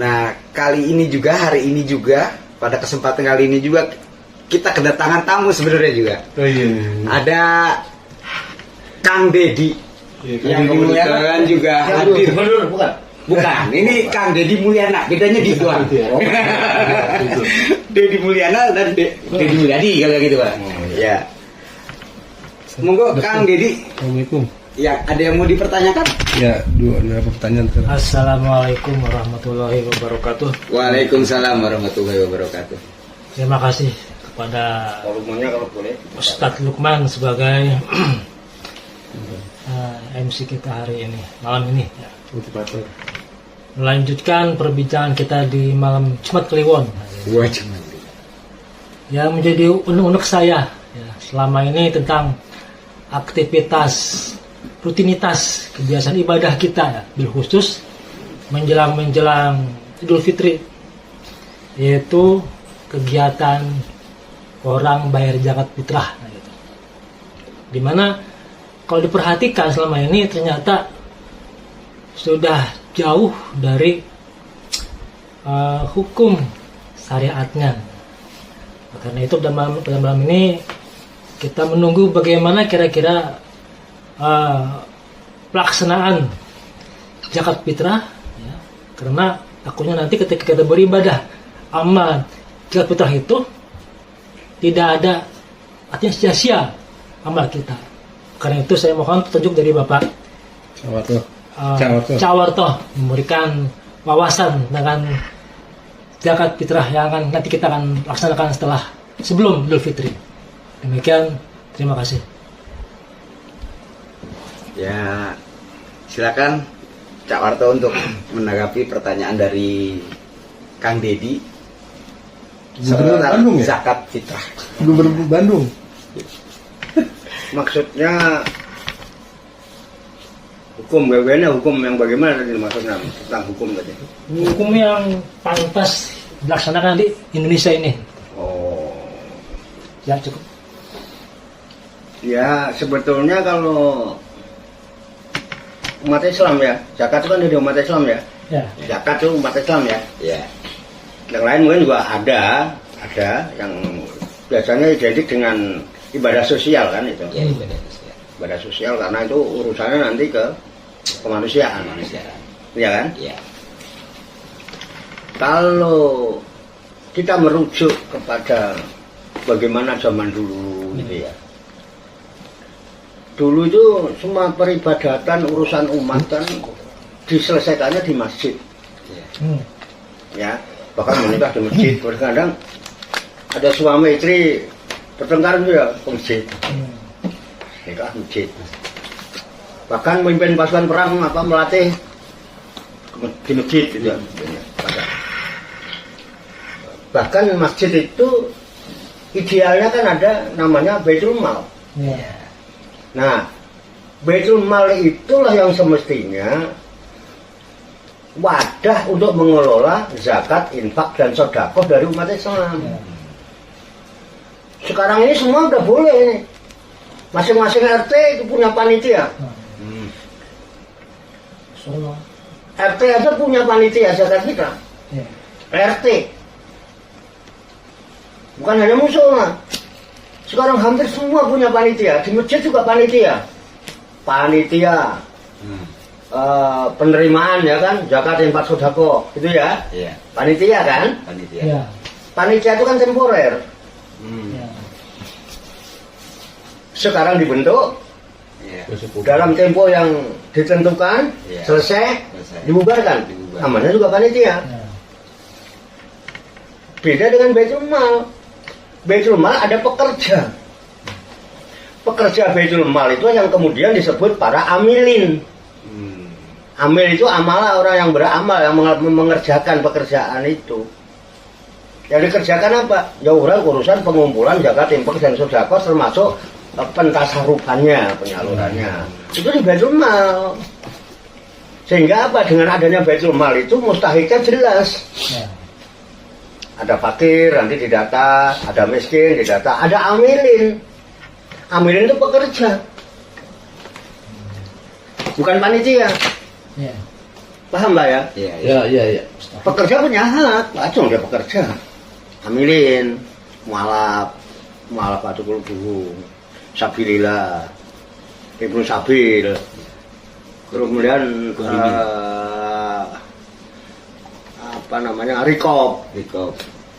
Nah, hari ini juga, pada kesempatan kali ini juga kita kedatangan tamu sebenarnya juga. Oh iya. Ada Kang Deddy yang kemuliaan juga hadir. Bukan, ini Kang Deddy Mulyana, bedanya gitu kan. Deddy Mulyana dan Deddy Mulyadi kalau gitu Pak. Ya. Monggo Kang Deddy. Assalamualaikum. Ya, ada yang mau dipertanyakan? Ya, ada pertanyaan. Assalamualaikum warahmatullahi wabarakatuh. Waalaikumsalam warahmatullahi wabarakatuh. Terima kasih kepada Kalau boleh. Ustadz Lukman sebagai MC kita hari ini, malam ini. Motivator. Melanjutkan perbincangan kita di malam Jumat Kliwon. Wajib. Ya, menjadi unek-unek saya ya, selama ini tentang aktivitas rutinitas kebiasaan ibadah kita ya, bil khusus menjelang Idul Fitri, yaitu kegiatan orang bayar zakat fitrah gitu. Dimana kalau diperhatikan selama ini ternyata sudah jauh dari hukum syariatnya. Karena itu dalam malam ini kita menunggu bagaimana kira-kira pelaksanaan zakat fitrah ya, karena takutnya nanti ketika kita beribadah amal zakat fitrah itu tidak ada artinya sia-sia amal kita. Karena itu saya mohon petunjuk dari Bapak Cawarto memberikan wawasan dengan zakat fitrah yang nanti kita akan laksanakan sebelum Idul Fitri. Demikian, terima kasih. Ya, silakan Cak Warto untuk menanggapi pertanyaan dari Kang Deddy seputar Bandung ya? zakat fitrah. Gubernur Bandung. Maksudnya hukum yang bagaimana tadi maksudnya tentang hukum tadi? Hukum yang pantas dilaksanakan di Indonesia ini. Oh, Ya cukup. ya sebetulnya kalau umat Islam ya, zakat itu kan dari umat Islam ya. Ya. Zakat itu umat Islam ya. Ya. Yang lain mungkin juga ada yang biasanya identik dengan ibadah sosial kan itu. Ya, Ibadah sosial karena itu urusannya nanti ke kemanusiaan. Ya kan? Ya. Kalau kita merujuk kepada bagaimana zaman dulu gitu ya. Dulu itu semua peribadatan urusan umat kan diselesaikannya di masjid. Ya, bahkan menikah di masjid. Kadang ada suami istri bertengkar juga ke masjid. Nikah masjid. Bahkan memimpin pasukan perang melatih di masjid gitu ya. Bahkan masjid itu idealnya kan ada namanya Baitul Mal. Ya. Nah, Baitul Mal itulah yang semestinya wadah untuk mengelola zakat, infak, dan sedekah dari umat Islam. Sekarang ini semua udah boleh ini. Masing-masing RT itu punya panitia. Semua. RT aja punya panitia zakat fitrah. Ya. RT. Bukan hanya musola. Sekarang hampir semua punya panitia. Di masjid juga panitia. Panitia. Penerimaan ya kan, zakat, infak, sedekah, itu ya. Iya. Panitia kan? Panitia. Ya. Panitia itu kan temporer. Ya. Sekarang dibentuk Iya. dalam tempo yang ditentukan, Iya. selesai, Selesai. dibubarkan. Dibubarkan. Namanya juga panitia. Ya. Beda dengan Baitul Mal. Baitul Mal ada pekerja. Pekerja Baitul Mal itu yang kemudian disebut para amilin. Amil itu amalah, orang yang beramal, yang mengerjakan pekerjaan itu. Yang dikerjakan apa? Ya urusan pengumpulan zakat, infak, dan sedekah, termasuk pentasarufannya, penyalurannya. Itu di Baitul Mal. Sehingga apa? Dengan adanya Baitul Mal itu mustahiknya jelas. Ya. Ada fakir nanti didata, ada miskin didata, ada amilin. Amilin itu pekerja, bukan panitia. Ya. Paham Pak ya? Iya, iya. Iya. Pekerja punya hak, wajib dia pekerja. Amilin, mualaf atukul buhung, sabilillah, Ibnu Sabil, kemudian apa namanya rikop,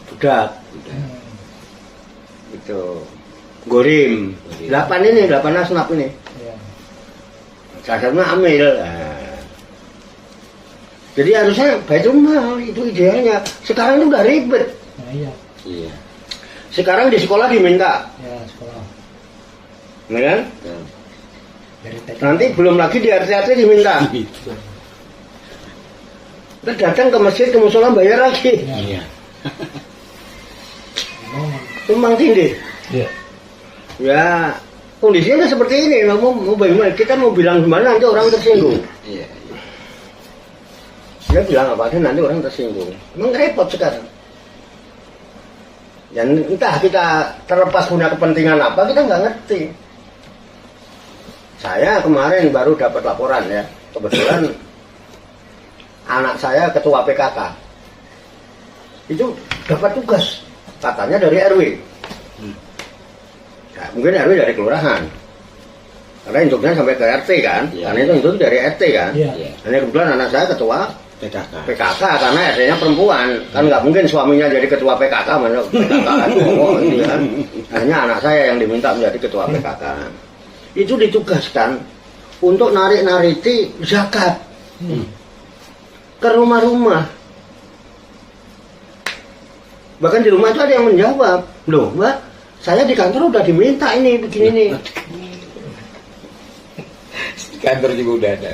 budak, itu, gorim, 8 asnaf ini, Ya. sasarannya amil. Nah. Jadi harusnya Baitul Mal itu idealnya. Sekarang itu udah ribet. Nah, iya. Iya. Sekarang di sekolah diminta, Ya, sekolah. ya kan? Dari TK. Nanti belum lagi di RT diminta. Kita datang ke masjid, ke musola bayar lagi. Iya. Tumbang tindih. Iya. Ya, kondisinya udah seperti ini. Mau bagaimana? Kita mau bilang gimana nanti orang tersinggung. Iya. Dia bilang apa aja nanti orang tersinggung. Emang repot sekarang. Dan entah kita terlepas punya kepentingan apa, kita nggak ngerti. Saya kemarin baru dapat laporan ya. Kebetulan anak saya ketua PKK. Itu dapat tugas. Katanya dari RW. Nah, mungkin RW dari kelurahan. Karena induknya sampai ke RT kan. Ya. Karena itu induk dari RT kan. Iya. Iya. Ini kebetulan anak saya ketua PKK. karena RT-nya perempuan. Kan nggak mungkin suaminya jadi ketua PKK. Mana PKK kan. Gitu kan. Hanya anak saya yang diminta menjadi ketua PKK. Itu ditugaskan untuk narik-nariti zakat ke rumah-rumah. Bahkan di rumah itu ada yang menjawab, loh Mbak, saya di kantor udah diminta ini begini nih. Di kantor juga udah ada.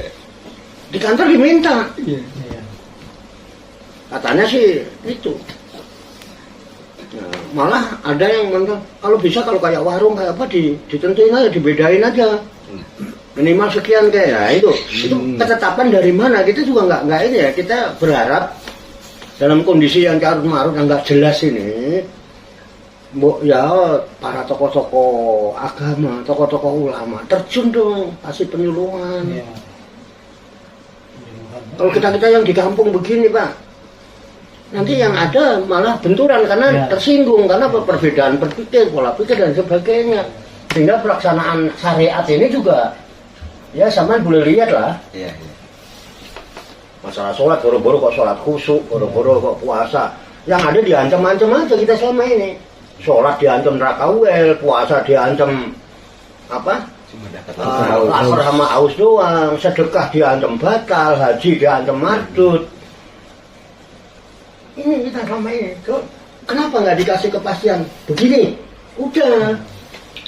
Di kantor diminta. Iya. Katanya sih itu. Nah, malah ada yang kalau bisa kalau kayak warung kayak apa ditentuin aja, dibedain aja. Minimal sekian kayak nah, itu ketetapan dari mana kita juga nggak ini ya, kita berharap dalam kondisi yang carut marut yang nggak jelas ini, ya para tokoh-tokoh agama, tokoh-tokoh ulama terjun dong, kasih penyuluhan. Iya. Kalau kita yang di kampung begini Pak, nanti yang ada malah benturan karena Ya. tersinggung karena perbedaan berpikir, pola pikir dan sebagainya. Sehingga pelaksanaan syariat ini juga ya sama boleh lihat lah. Iya. Masalah sholat, boro-boro kok sholat khusyuk, boro-boro kok puasa. Yang ada diancam-ancam aja kita selama ini. Sholat diancam neraka wel, puasa diancam apa? Cuma dapat Lapar sama aus doang, sedekah diancam batal, haji diancam mardut. Ini kita selama ini. Kenapa nggak dikasih kepastian? Begini, udah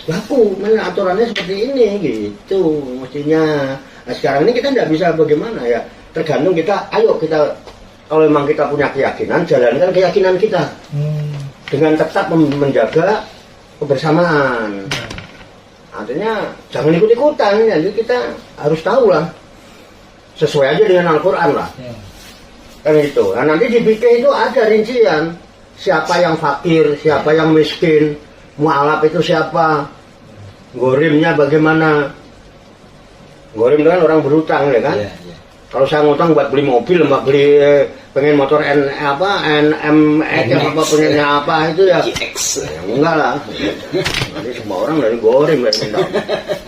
baku, aturannya seperti ini gitu mestinya. Nah, sekarang ini kita nggak bisa bagaimana ya, tergantung kita. Ayo kita, kalau memang kita punya keyakinan, jalankan keyakinan kita dengan tetap menjaga kebersamaan. Artinya jangan ikut-ikutan, jadi kita harus tahu lah, sesuai aja dengan Al-Quran lah. Ya. Kan itu. Nah, nanti di BK itu ada rincian siapa yang fakir, siapa yang miskin, mualaf itu siapa, gorimnya bagaimana. Gorim itu kan orang berutang ya kan. Iya, iya. Kalau saya ngutang buat beli mobil, buat beli pengen motor NMX apa punyanya apa itu ya. GX. Ya enggak lah. Jadi semua orang dari gorim lah minta.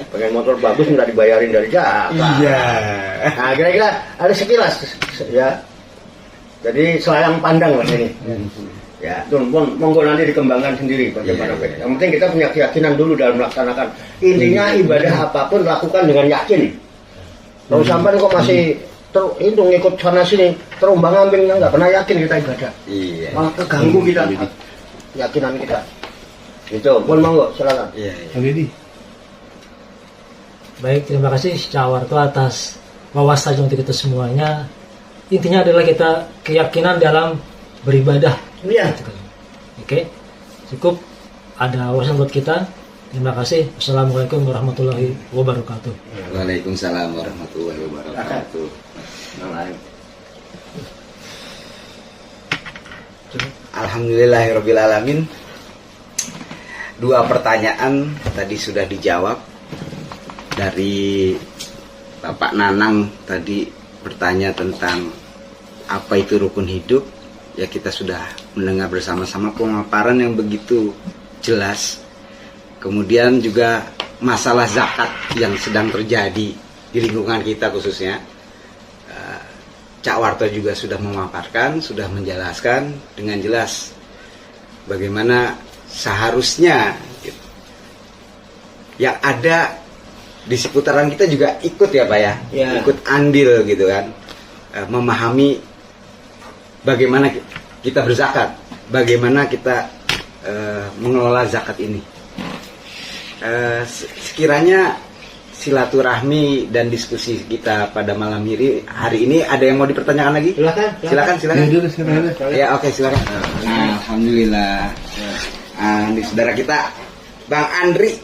Pengen motor bagus minta dibayarin dari Jakarta. Iya. Nah kira-kira ada sekilas ya. Jadi selayang pandang lah ini. Ya, tuh monggo nanti dikembangkan sendiri bagaimana. Iya. Yang penting kita punya keyakinan dulu dalam melaksanakan. Intinya ibadah apapun lakukan dengan yakin. Kalau sampai kok masih itu ngikut sana sini terombang ambing nggak pernah yakin kita ibadah. Iya. Malah keganggu kita keyakinan kita. Itu, pun monggo silakan. Iya. Already. Baik, terima kasih Cawarto atas wawasannya untuk kita semuanya. Intinya adalah kita keyakinan dalam beribadah. Iya. Oke, cukup ada wawasan buat kita. Terima kasih. Assalamualaikum warahmatullahi wabarakatuh. Waalaikumsalam warahmatullahi wabarakatuh. Alhamdulillahirrabbilalamin. 2 pertanyaan tadi sudah dijawab dari Bapak Nanang tadi bertanya tentang apa itu rukun hidup, ya kita sudah mendengar bersama-sama pemaparan yang begitu jelas. Kemudian juga masalah zakat yang sedang terjadi di lingkungan kita khususnya. Cak Warto juga sudah memaparkan, sudah menjelaskan dengan jelas bagaimana seharusnya gitu, yang ada di seputaran kita juga ikut ya Pak ya, ikut andil gitu kan, memahami bagaimana kita berzakat, bagaimana kita mengelola zakat ini. Sekiranya silaturahmi dan diskusi kita pada malam hari ini ada yang mau dipertanyakan lagi? Silakan. Ya, oke, silakan. Alhamdulillah. Ini saudara kita Bang Andri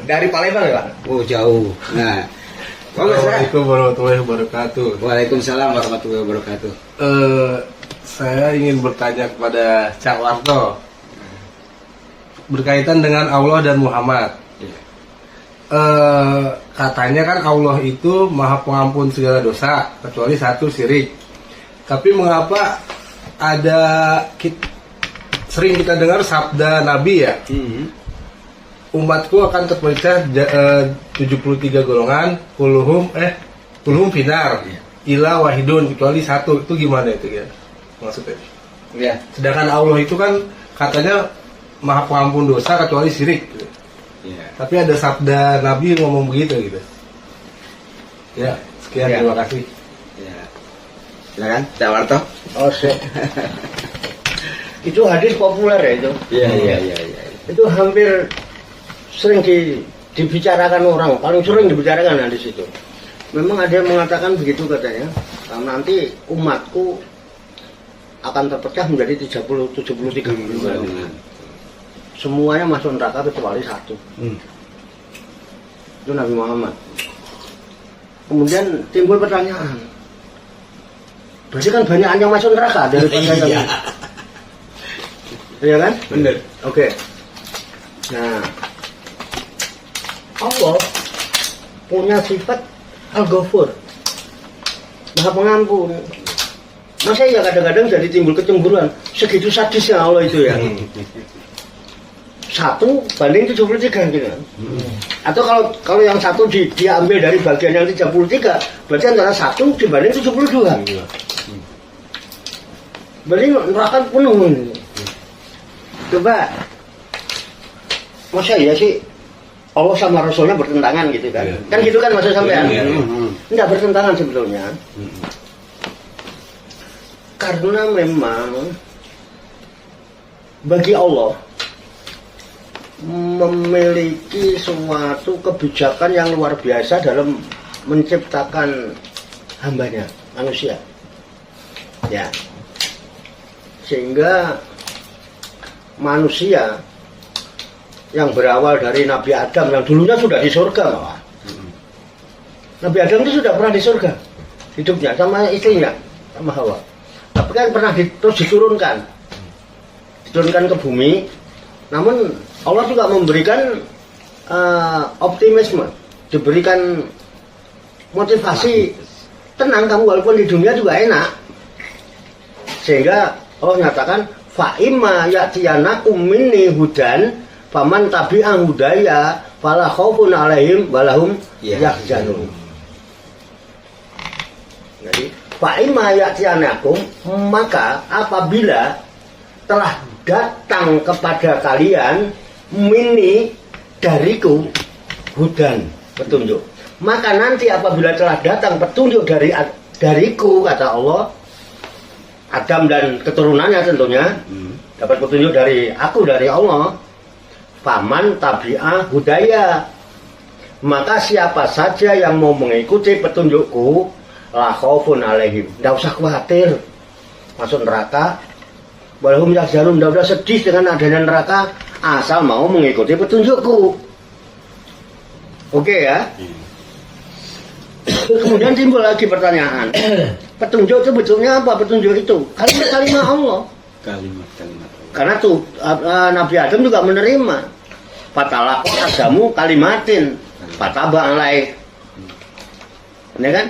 dari Palembang ya Pak? Oh jauh. Nah, Assalamualaikum warahmatullahi wabarakatuh. Waalaikumsalam warahmatullahi wabarakatuh. Saya ingin bertanya kepada Cak Warto berkaitan dengan Allah dan Muhammad. Katanya kan Allah itu maha pengampun segala dosa kecuali satu, syirik. Tapi mengapa sering kita dengar sabda Nabi ya, umatku akan terpecah 73 golongan, kulhum finar ila wahidun, kecuali satu. Itu gimana itu ya maksudnya? Ya. Sedangkan Allah itu kan katanya maha pengampun dosa kecuali syirik gitu. Ya. Tapi ada sabda Nabi yang ngomong begitu gitu. Ya, sekian, Ya. terima kasih. Ya. Silakan, Cak Warto. Itu hadis populer ya itu. Iya. Itu hampir sering dibicarakan orang, paling sering dibicarakan hadis itu. Memang ada yang mengatakan begitu katanya. Nanti umatku akan terpecah menjadi 73 golongan. Semuanya masuk neraka kecuali satu. Itu Nabi Muhammad. Kemudian timbul pertanyaan, berarti kan banyak yang masuk neraka daripada yang iya kan? Bener. Oke. Nah, Allah punya sifat Al-Ghafur, Maha Pengampun. Masa ya kadang-kadang jadi timbul kecemburuan, segitu sadisnya Allah itu ya. 1 banding 73 gitu. Atau kalau yang 1 diambil dari bagian yang 33, berarti antara 1 dibanding 72. Berarti neraka penuh. Coba, masa iya sih Allah sama Rasulnya bertentangan gitu kan? Kan gitu kan maksud sampean? Enggak bertentangan sebetulnya. Karena memang bagi Allah memiliki suatu kebijakan yang luar biasa dalam menciptakan hambanya, manusia. Ya. Sehingga manusia yang berawal dari Nabi Adam yang dulunya sudah di surga malah. Nabi Adam itu sudah pernah di surga hidupnya sama istrinya, sama Hawa. Tapi kan pernah terus diturunkan ke bumi. Namun Allah juga memberikan optimisme, diberikan motivasi, tenang kamu walaupun di dunia juga enak. Sehingga Allah nyatakan fa imma ya'tiyanakum minni hudan faman tabi'a hudaya fala khaufun 'alaihim walahum yahzanun. Jadi fa imma ya'tiyanakum, maka apabila telah datang kepada kalian minni dariku hudan, petunjuk, maka nanti apabila telah datang petunjuk dariku, kata Allah, Adam dan keturunannya tentunya dapat petunjuk dari aku, dari Allah, faman tabi'a hudaya, maka siapa saja yang mau mengikuti petunjukku la khaufun alaihim, tidak usah khawatir masuk neraka, walahum yahzanun, tidak usah sedih dengan adanya neraka, asal mau mengikuti petunjukku. Oke ya. Kemudian timbul lagi pertanyaan, petunjuk itu bentuknya apa? Petunjuk itu kalimat-kalimat Allah. Kalimat-kalimat Allah. Karena tuh Nabi Adam juga menerima fatalaqo Adamu kalimatin fataba alaih. Ini kan?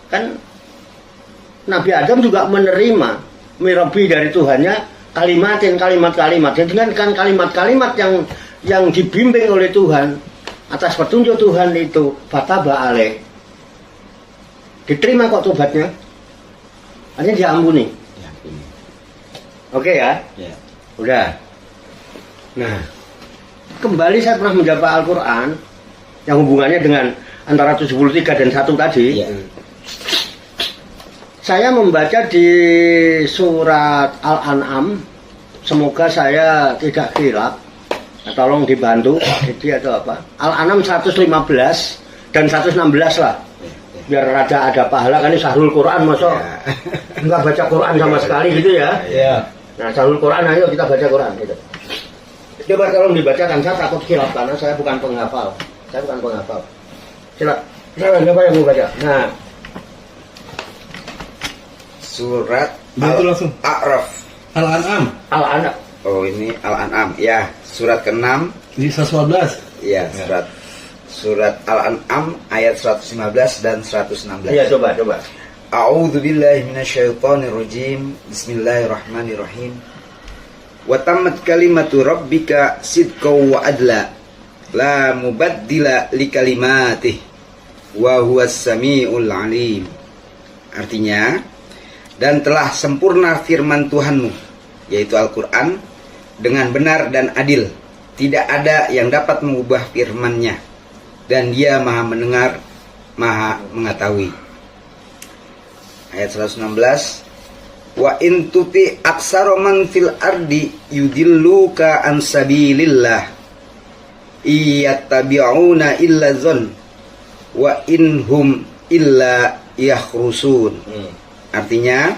Kan Nabi Adam juga menerima mirabi dari Tuhannya kalimat-kalimat. Jadi kan kalimat-kalimat yang dibimbing oleh Tuhan atas petunjuk Tuhan itu fataba alaih. Diterima kok tobatnya. Artinya diampuni. Oke ya? Ya. Udah. Nah, kembali saya pernah menjawab Al-Quran yang hubungannya dengan antara 73 dan 1 tadi. Ya. Saya membaca di surat Al-An'am. Semoga saya tidak khilaf. Tolong dibantu jadi atau apa. Al-An'am 115 dan 116 lah. Biar ada pahala, kan ini Sahrul Quran, masa enggak baca Quran sama sekali gitu ya. Nah, Sahrul Quran, ayo kita baca Quran gitu. Coba tolong dibacakan, saya takut khilaf karena saya bukan penghafal. Silakan siapa yang mau baca? Nah, Surat Itu langsung. Al-A'raf. Al-An'am Al-An'am. Oh, ini Al-An'am. Ya, surat ke-6. di 114. Ya, surat Al-An'am ayat 115 dan 116. Iya, coba. A'udzu billahi minasyaitonir rajim. Bismillahirrahmanirrahim. Wa tammat kalimatu rabbika sidqan wa adla. La mubaddila likalimatih. Wa huwas samiul alim. Artinya, dan telah sempurna firman Tuhanmu, yaitu Al-Quran, dengan benar dan adil. Tidak ada yang dapat mengubah firman-Nya. Dan Dia Maha mendengar, Maha mengetahui. Ayat 116. Wa in tuti aksara man fil ardi yudilluka an sabilillah iyattabi'una illa zon wa inhum illa yakhrusun. Artinya,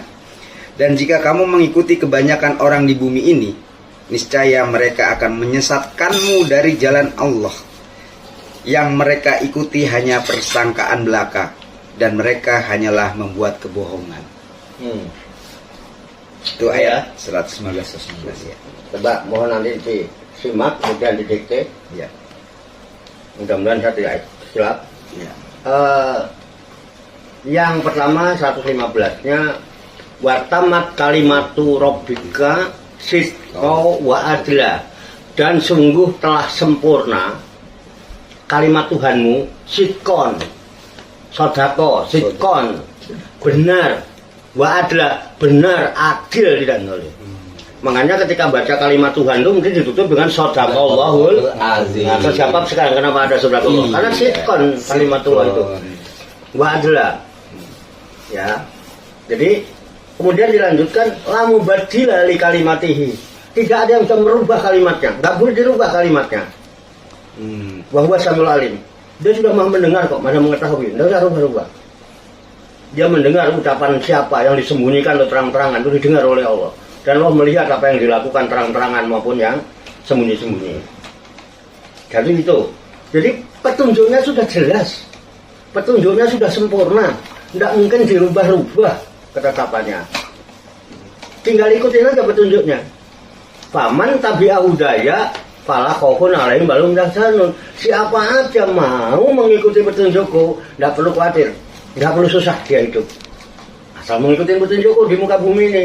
dan jika kamu mengikuti kebanyakan orang di bumi ini, niscaya mereka akan menyesatkanmu dari jalan Allah. Yang mereka ikuti hanya persangkaan belaka, dan mereka hanyalah membuat kebohongan. Itu ayat 115 ya. Coba mohon nanti disimak kemudian didikte. Ya. Mudah-mudahan saya tidak silap. Ya. Yang pertama 115-nya watamat kalimatu rabbika sidqa wa adla, dan sungguh telah sempurna kalimat Tuhanmu sidqon, sodako, sidqon, benar, wa adla, benar, adil, tidak boleh. Makanya ketika baca kalimat Tuhan itu mungkin ditutup dengan sodaqallahul azim. Nah, siapa sekarang kenapa ada sodaqallah? Karena sidqon kalimat Tuhan itu. Wa adla. Ya. Jadi kemudian dilanjutkan la mubaddila li kalimatihi. Tidak ada yang bisa merubah kalimatnya. Enggak boleh dirubah kalimatnya. Wa huwa samiul alim. Dia sudah Maha mendengar kok, Maha mengetahui. Tidak usah rubah-rubah. Dia mendengar ucapan siapa yang disembunyikan atau terang-terangan itu didengar oleh Allah. Dan Allah melihat apa yang dilakukan terang-terangan maupun yang sembunyi-sembunyi. Jadi itu. Jadi petunjuknya sudah jelas. Petunjuknya sudah sempurna. Tidak mungkin dirubah-rubah ketetapannya. Tinggal ikutin aja petunjuknya. Faman tabi'a hudaya fala khaufun 'alaihim wa lahum yahzanun. Siapa aja mau mengikuti petunjukku, tidak perlu khawatir, tidak perlu susah dia hidup. Asal mengikuti petunjukku di muka bumi ini.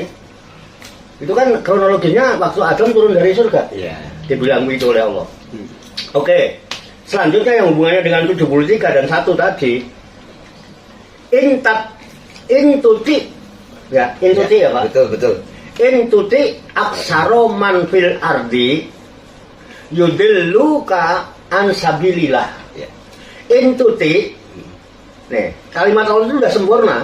Itu kan kronologinya waktu Adam turun dari surga. Ya. Dibilang begitu oleh Allah. Oke. Selanjutnya yang hubungannya dengan 73 dan 1 tadi. Intuti ya, intuti ya Pak. Betul. Intuti aksaro man fil ardi yudilluka an sabilillah. Ya. Intuti, nih kalimat Allah itu sudah sempurna,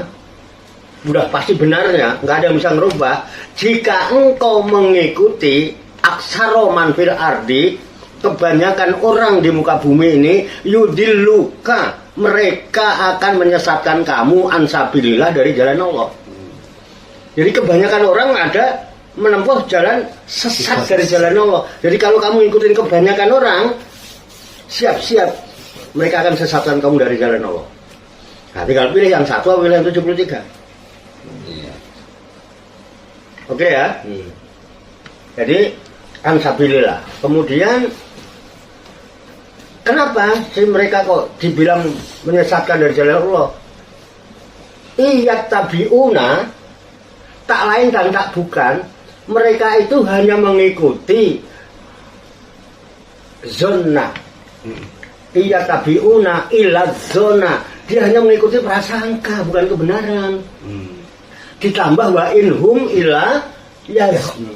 sudah pasti benarnya, nggak ada yang bisa ngerubah. Jika engkau mengikuti aksaro man fil ardi, kebanyakan orang di muka bumi ini yudilluka, mereka akan menyesatkan kamu ansabilillah dari jalan Allah. Jadi kebanyakan orang ada menempuh jalan sesat dari jalan Allah. Jadi kalau kamu ikutin kebanyakan orang, siap-siap mereka akan sesatkan kamu dari jalan Allah. Nah, tinggal pilih yang satu atau pilih yang 73. Iya. Oke ya. Jadi ansabilillah. Kemudian kenapa sih mereka kok dibilang menyesatkan dari jalan Allah? iyat tabiuna, tak lain dan tak bukan, mereka itu hanya mengikuti zona. Iyat tabiuna ilat zona, dia hanya mengikuti prasangka, bukan kebenaran. Ditambah wa inhum ila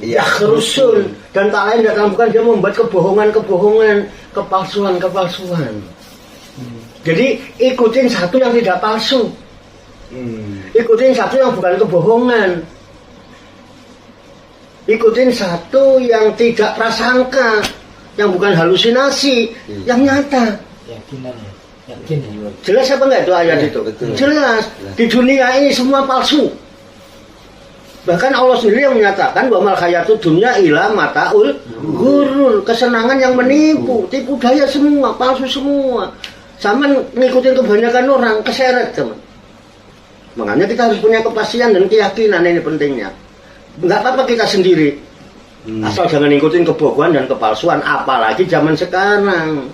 yakhrusun, dan tak lain dan tak bukan, dia membuat kebohongan-kebohongan, kepalsuan-kepalsuan. Jadi ikutin satu yang tidak palsu, ikutin satu yang bukan kebohongan, ikutin satu yang tidak prasangka, yang bukan halusinasi, yang nyata. Yakin. Jelas apa enggak itu ayat itu? Betul. Jelas. Di dunia ini semua palsu. Bahkan Allah sendiri yang menyatakan bahwa mal hayatud dunya ila mataul ghurur, kesenangan yang menipu, tipu daya semua, palsu semua. Sama ngikutin kebanyakan orang, keseret teman. Makanya kita harus punya kepastian dan keyakinan, ini pentingnya. Enggak apa-apa kita sendiri, asal jangan ngikutin kebohongan dan kepalsuan, apalagi zaman sekarang.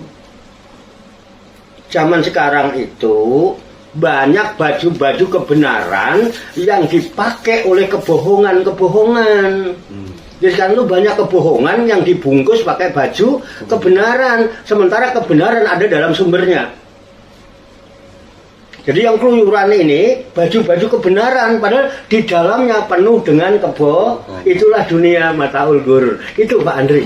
Zaman sekarang itu banyak baju-baju kebenaran yang dipakai oleh kebohongan-kebohongan. Jadi sekarang itu banyak kebohongan yang dibungkus pakai baju kebenaran, sementara kebenaran ada dalam sumbernya. Jadi yang keluyuran ini baju-baju kebenaran, padahal di dalamnya penuh dengan kebohongan. Itulah dunia mataul ghurur. Itu Pak Andri,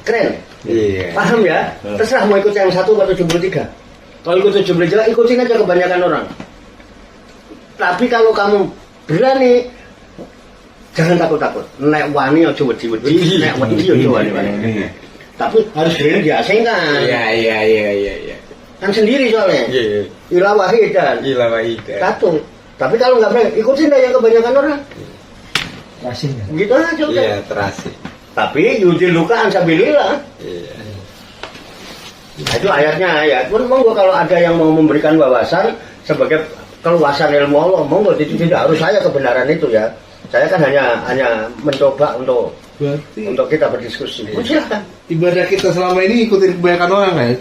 keren. Iya. Paham ya? Terserah mau ikut yang 1 atau 73. Kalau ikut 73, ikutin aja kebanyakan orang. Tapi kalau kamu berani, jangan takut-takut. Nek wani aja wedi-wedi, nek wedi aja wani-wani. Tapi harus berani diasingkan. Iya. Kan sendiri soalnya. Iya. Ila wahidan. Gila Waida. Satu. Tapi kalau nggak berani, ikutin aja yang kebanyakan orang. Rasin ya. Gitu aja udah. Iya, terasi. Tapi yudil luka ansabilillah. Iya. Nah, itu ayatnya ayat. Pun monggo kalau ada yang mau memberikan wawasan sebagai keluasan ilmu Allah, monggo tidak harus saya kebenaran itu ya. Saya kan hanya mencoba untuk Berarti kita berdiskusi. Oh, silakan. ibadah kita selama ini ikutin kebanyakan orang kan?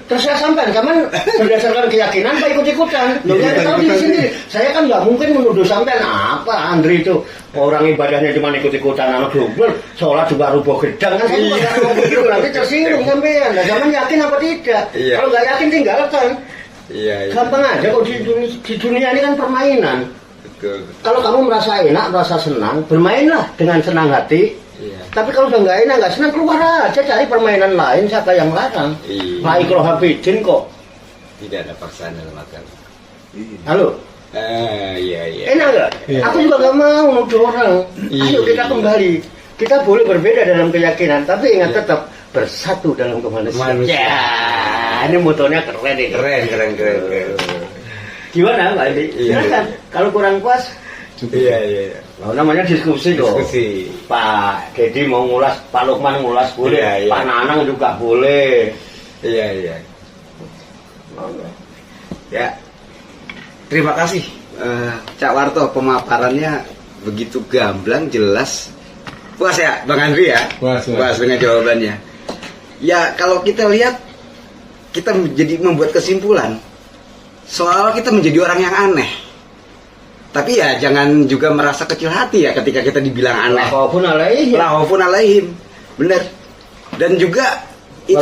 Terserah sampean, kapan berdasarkan keyakinan Pak ikut-ikutan. Loh, ya tahu diri sendiri. Saya kan nggak mungkin menuduh sampean apa Andri itu orang ibadahnya cuma ikut-ikutan anak global, sholat juga rubuh gedang kan. Saya bukan ngomong begitu, nanti tersinggung sampean. Nah, zaman yakin apa tidak? Iya. Kalau nggak yakin tinggalkan. Iya. Gampang aja kok di dunia ini kan permainan. Betul. Kalau kamu merasa enak, merasa senang, bermainlah dengan senang hati. Iya. Tapi kalau udah nggak enak, nggak senang, keluar aja cari permainan lain. Siapa yang larang? Iya. La ikraha fid-din kok. Tidak ada paksaan dalam agama. Halo, Iya. enak nggak? Iya. Aku juga nggak mau nuduh orang. Ayo Iya. kita kembali. Kita boleh berbeda dalam keyakinan, tapi ingat tetap bersatu dalam kemanusiaan. Manusia. Ya, ini motonya keren ini. Keren. Gimana Pak Edi? Iya. Silakan. Kalau kurang puas, Iya. oh, namanya diskusi kok. Diskusi. Pak Dedi mau ngulas, Pak Lukman ngulas boleh, Iya. Pak Nanang juga boleh. Iya. Ya. Terima kasih Cak Warto, pemaparannya begitu gamblang, jelas. Puas ya Bang Andri ya? Puas. Puas dengan jawabannya. Ya kalau kita lihat, kita jadi membuat kesimpulan soal kita menjadi orang yang aneh. Tapi ya jangan juga merasa kecil hati ya ketika kita dibilang aneh. Walaupun alaihim. Lahofun alaihim. Benar. Dan juga itu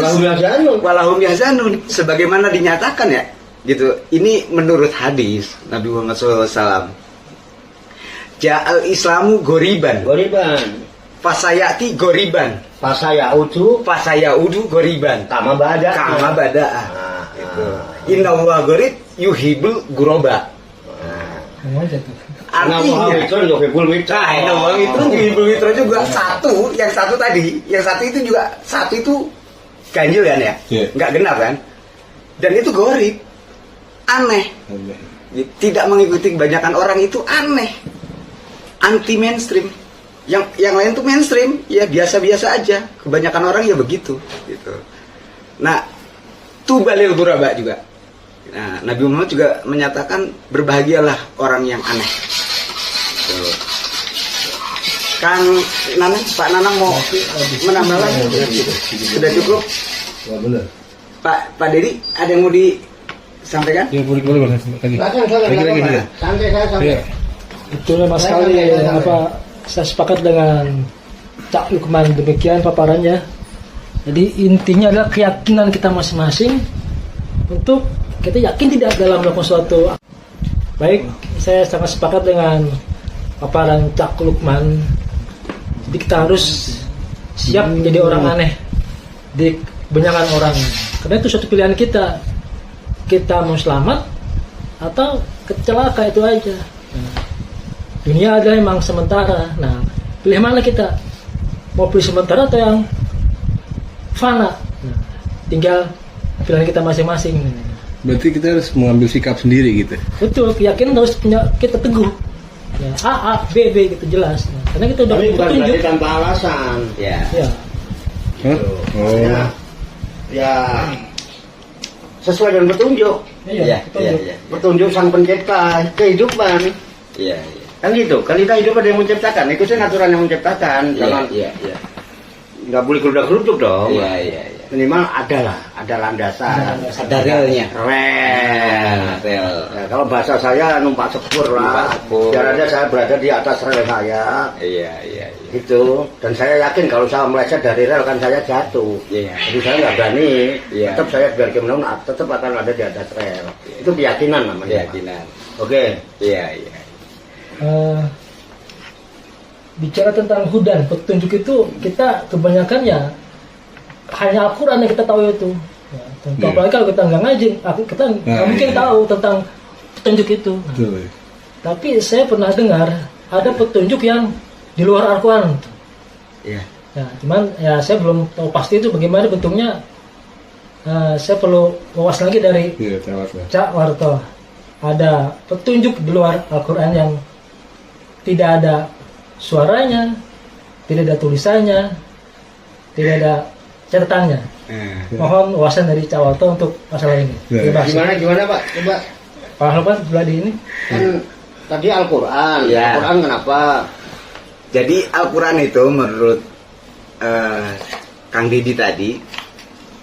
walahum yahzanun, sebagaimana dinyatakan ya gitu. Ini menurut hadis Nabi Muhammad SAW. Ja'al Islamu goriban fasayati goriban fasayaudu goriban kama bada'a. Gitu. Inna Allah gorib yuhibul guroba. Semua jatuh. Artinya itu Inna Allah itu yuhibul witro juga satu. Yang satu tadi, yang satu itu juga, satu itu ganjil kan ya? Iya. Nggak genap kan? Dan itu gorib, aneh. Tidak mengikuti kebanyakan orang itu aneh, anti mainstream. Yang lain tuh mainstream, ya biasa-biasa aja. Kebanyakan orang ya begitu, gitu. Nah, tubalil ghuraba juga. Nah, Nabi Muhammad juga menyatakan berbahagialah orang yang aneh. Tuh. Kang Nanang, Pak Nanang mau menambah lagi? Sudah cukup? Wah, bener. Pak Dedi, ada yang mau sampaikan? Ya boleh Bang. Lagi. Lagi. Santai saya santai. Iya. Itu memang sekali saya sepakat dengan Cak Lukman, demikian paparannya. Jadi intinya adalah keyakinan kita masing-masing untuk kita yakin tidak dalam melakukan suatu. Baik, saya sangat sepakat dengan paparan Cak Lukman. Jadi kita harus siap menjadi orang aneh di kebanyakan orang. Karena itu suatu pilihan kita. Kita mau selamat atau kecelaka, itu aja. Dunia adalah memang sementara. Nah, pilih mana kita? Mau pilih sementara atau yang fana? Nah, tinggal pilihan kita masing-masing. Berarti kita harus mengambil sikap sendiri gitu. Betul, keyakinan harus punya kita teguh. Ya, A, B, B gitu jelas. Nah, karena kita udah Tapi bukan petunjuk. berarti tanpa alasan. Ya. Ya, Hah? Oh. Ya sesuai dengan petunjuk. Iya, iya, iya. Petunjuk sang pencipta kehidupan. Iya, iya. Kan gitu, kan kita hidup ada yang menciptakan, ikutin aturan yang menciptakan. Jangan Iya, iya. nggak boleh gerudak-geruduk dong. Iya, iya, iya. Minimal ada landasan. Ada relnya. Rel. Rel. Ya, kalau bahasa saya numpak sepur lah. Numpak sepur. Biar aja saya berada di atas rel saya. Iya, iya, iya. Gitu. Dan saya yakin kalau saya meleset dari rel kan saya jatuh. Iya. Jadi saya nggak berani. Iya. Tetap saya biar gimana tetap akan ada di atas rel. Itu keyakinan namanya. Keyakinan. Oke. Iya, iya. bicara tentang hudan, petunjuk itu kita kebanyakan ya hanya Al-Quran yang kita tahu itu. Ya, tentu apalagi kalau kita nggak ngaji, kita nggak mungkin tahu tentang petunjuk itu. Nah, Betul. tapi saya pernah dengar ada petunjuk yang di luar Al-Quran. Iya. Ya, cuman ya saya belum tahu pasti itu bagaimana bentuknya. Saya perlu wawas lagi dari Iya, tawar lah. Cak Warto. Ada petunjuk di luar Al-Quran yang tidak ada suaranya, tidak ada tulisannya, tidak ada catatannya. Mohon wawasan dari Cak Warto untuk masalah ini. Ya. Bebas. Gimana Pak? Coba. Pak Halpan sebelah di ini. Kan tadi Al-Quran. Ya. Al-Quran kenapa? Jadi Al-Quran itu menurut Kang Didi tadi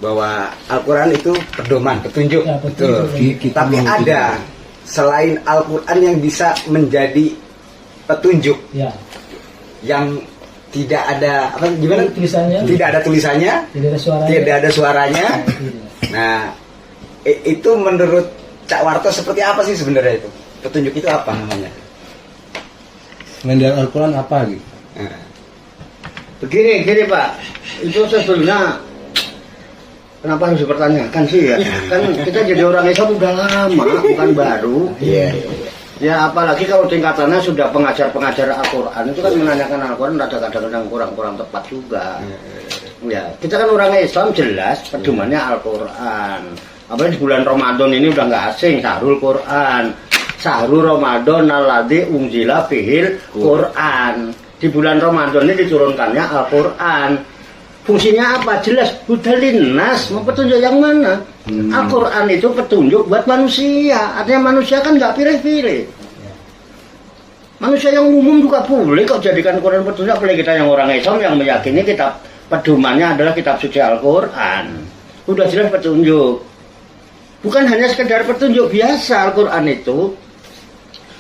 bahwa Al-Quran itu pedoman, petunjuk. Ya, petunjuk. Betul. Tapi ada selain Al-Quran yang bisa menjadi petunjuk Ya. yang tidak ada apa gimana? Tulisannya. Tidak ada tulisannya, Tidak ada suaranya. tidak ada suaranya. Tidak. Nah, itu menurut Cak Warto seperti apa sih sebenarnya itu? Petunjuk itu apa namanya? Selain dari Al-Quran apa gitu? Nah, Begini Pak, itu sebetulnya kenapa harus dipertanyakan sih ya? Kan kita jadi orang Islam udah lama, bukan baru. Iya. Ya apalagi kalau tingkatannya sudah pengajar-pengajar Al-Quran itu kan menanyakan Al-Quran kadang-kadang kurang tepat juga. Ya kita kan orang Islam jelas pedomannya Al-Quran. Apalagi di bulan Ramadan ini udah nggak asing Syahrul Quran. Syahrul Ramadan alladzi unzila fihil Quran. Di bulan Ramadan ini diturunkannya Al-Quran. Fungsinya apa? Jelas hudalin nas. Mau petunjuk yang mana? Al-Quran itu petunjuk buat manusia. Artinya manusia kan nggak pilih-pilih. Manusia yang umum juga boleh kok jadikan Quran petunjuk. Apalagi kita yang orang Islam yang meyakini kitab pedomannya adalah kitab suci Al-Quran. Udah jelas petunjuk. Bukan hanya sekedar petunjuk biasa. Al-Quran itu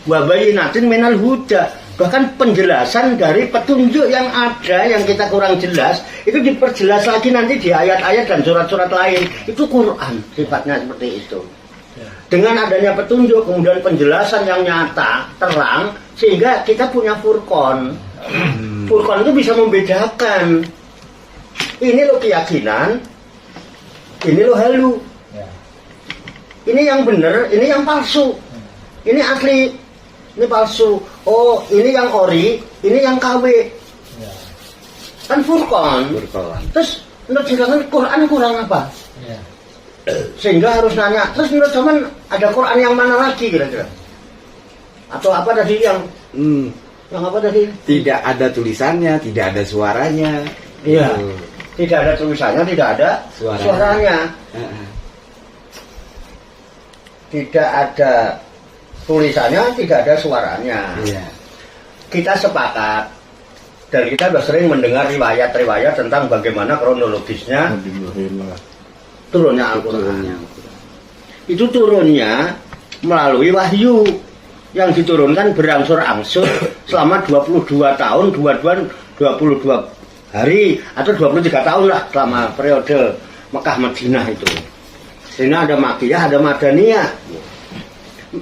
wabayinatin minal huda. Bahkan penjelasan dari petunjuk yang ada yang kita kurang jelas itu diperjelas lagi nanti di ayat-ayat dan surat-surat lain. Itu Quran sifatnya seperti itu. Dengan adanya petunjuk kemudian penjelasan yang nyata, terang, sehingga kita punya furqan. Furqan itu bisa membedakan ini lo keyakinan, ini lo halu, ini yang benar, ini yang palsu, ini asli, ini palsu. Oh, ini yang ori, ini yang KW. Kan furqan. Terus menurut sedangkan Quran kurang apa? Ya. Sehingga harus nanya. Terus menurut teman ada Quran yang mana lagi kira-kira? Atau apa tadi yang apa tadi? tidak ada tulisannya, tidak ada suaranya. Iya. Gitu. Tidak ada tulisannya, tidak ada suaranya. Tidak ada tulisannya, tidak ada suaranya. Iya. Kita sepakat dan kita sudah sering mendengar riwayat-riwayat tentang bagaimana kronologisnya turunnya Al-Quran. itu turunnya melalui wahyu yang diturunkan berangsur-angsur selama 22 tahun, 22 hari atau 23 tahun lah selama periode Mekah Madinah itu. Sehingga ada Makkiyah, ada Madaniyah.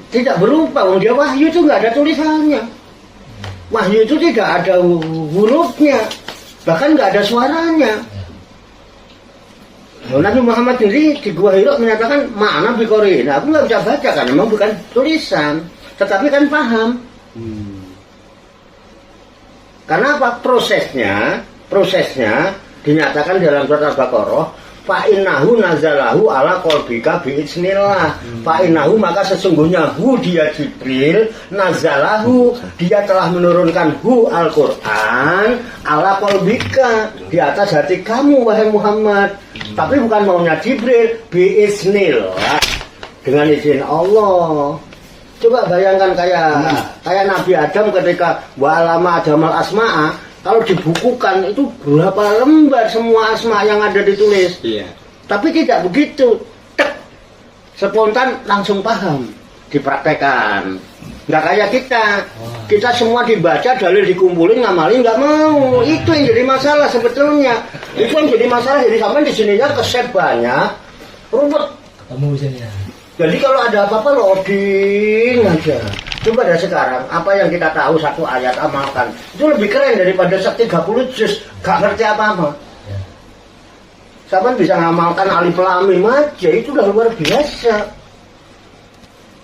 Tidak berubah, dia wahyu itu nggak ada tulisannya. Wahyu itu tidak ada hurufnya, bahkan nggak ada suaranya. Nabi Muhammad sendiri di Gua Hira menyatakan makna bikori. Nah, aku nggak bisa baca kan, memang bukan tulisan, tetapi kan paham. Karena apa? Prosesnya dinyatakan dalam surat Al-Baqarah. Fa'innahu nazalahu ala qalbika biiznillah. Fa'innahu maka sesungguhnya dia Jibril nazalahu, dia telah menurunkan Al-Quran ala qalbika, di atas hati kamu wahai Muhammad. Tapi bukan maunya Jibril, biiznillah, dengan izin Allah. Coba bayangkan kayak Nabi Adam ketika wa'alama adamal asma'a. Kalau dibukukan itu berapa lembar semua asma yang ada ditulis. Iya. Tapi tidak begitu. Tek, spontan langsung paham. Dipraktekan. Nggak kayak kita. Kita semua dibaca, dalil dikumpulin, ngamalin nggak mau. Itu yang jadi masalah sebetulnya. Itu yang jadi masalah. Jadi sampai di sininya keset banyak, ruwet. Ketemu di sini ya. Jadi kalau ada apa-apa loading aja. Coba dari sekarang, apa yang kita tahu satu ayat amalkan. Itu lebih keren daripada 30 juz gak ngerti apa-apa. Ya. Sahabat bisa ngamalkan alif lam mim aja, itu udah luar biasa.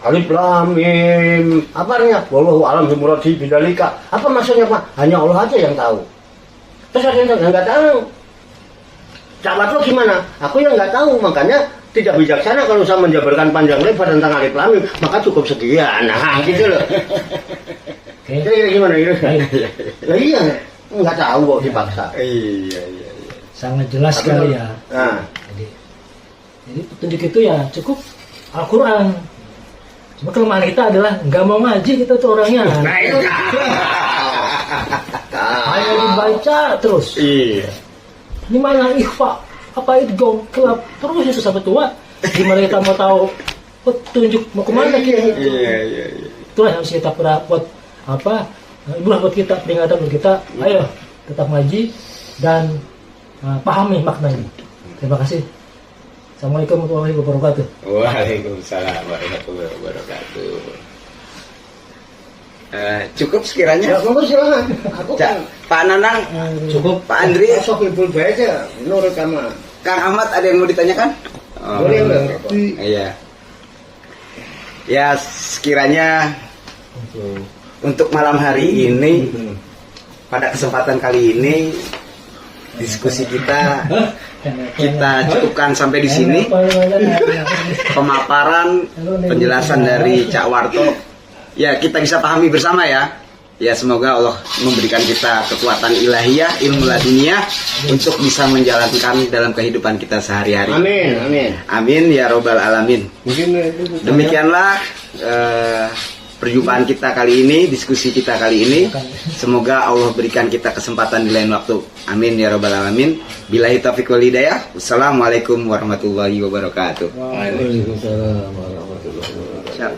Alif lam mim, apa artinya? Wallahu a'lam bimuradi bidzalika. Apa maksudnya Pak? Hanya Allah aja yang tahu. Terus ada yang nggak tahu. Sahabat lo gimana? Aku yang nggak tahu, makanya tidak bijaksana kalau saya menjabarkan panjang lebar tentang alif lam mim, maka cukup sekian. Nah, gitu loh. Kira-kira gimana gitu? Nah, iya, nggak tahu kok dipaksa. Iya. Sangat jelas sekali ya. Nah, Jadi petunjuk itu ya cukup Al-Quran. Cuma kelemahan kita adalah nggak mau ngaji kita tuh orangnya. nah itu Hanya dibaca terus. Iya. Ini mana ikhfa? Apa itu kelap terus itu sampai tua. Gimana kita mau tahu petunjuk mau kemana kita? Iya. Itulah yang harus kita buat apa? Itulah buat kita peringatan buat kita. Ayo tetap ngaji dan pahami maknanya. Terima kasih. Assalamualaikum warahmatullahi wabarakatuh. Waalaikumsalam warahmatullahi wabarakatuh. Cukup sekiranya. ya monggo silakan. Aku kan Pak Nanang, cukup Pak Andri, sohibul baca menurut kamu. Kang Ahmad ada yang mau ditanyakan? Boleh enggak? Iya. Ya sekiranya untuk malam hari ini, pada kesempatan kali ini diskusi kita cukupkan sampai di sini. Pemaparan penjelasan dari Cak Warto, ya kita bisa pahami bersama ya. Ya semoga Allah memberikan kita kekuatan ilahiyah, ilmu laduniah untuk bisa menjalankan dalam kehidupan kita sehari-hari. Amin. Amin ya robbal alamin. Demikianlah perjumpaan kita kali ini, diskusi kita kali ini. Semoga Allah berikan kita kesempatan di lain waktu. Amin ya robbal alamin. Billahi taufiq wal hidayah. Wassalamualaikum warahmatullahi wabarakatuh. Waalaikumsalam warahmatullahi wabarakatuh. Siap.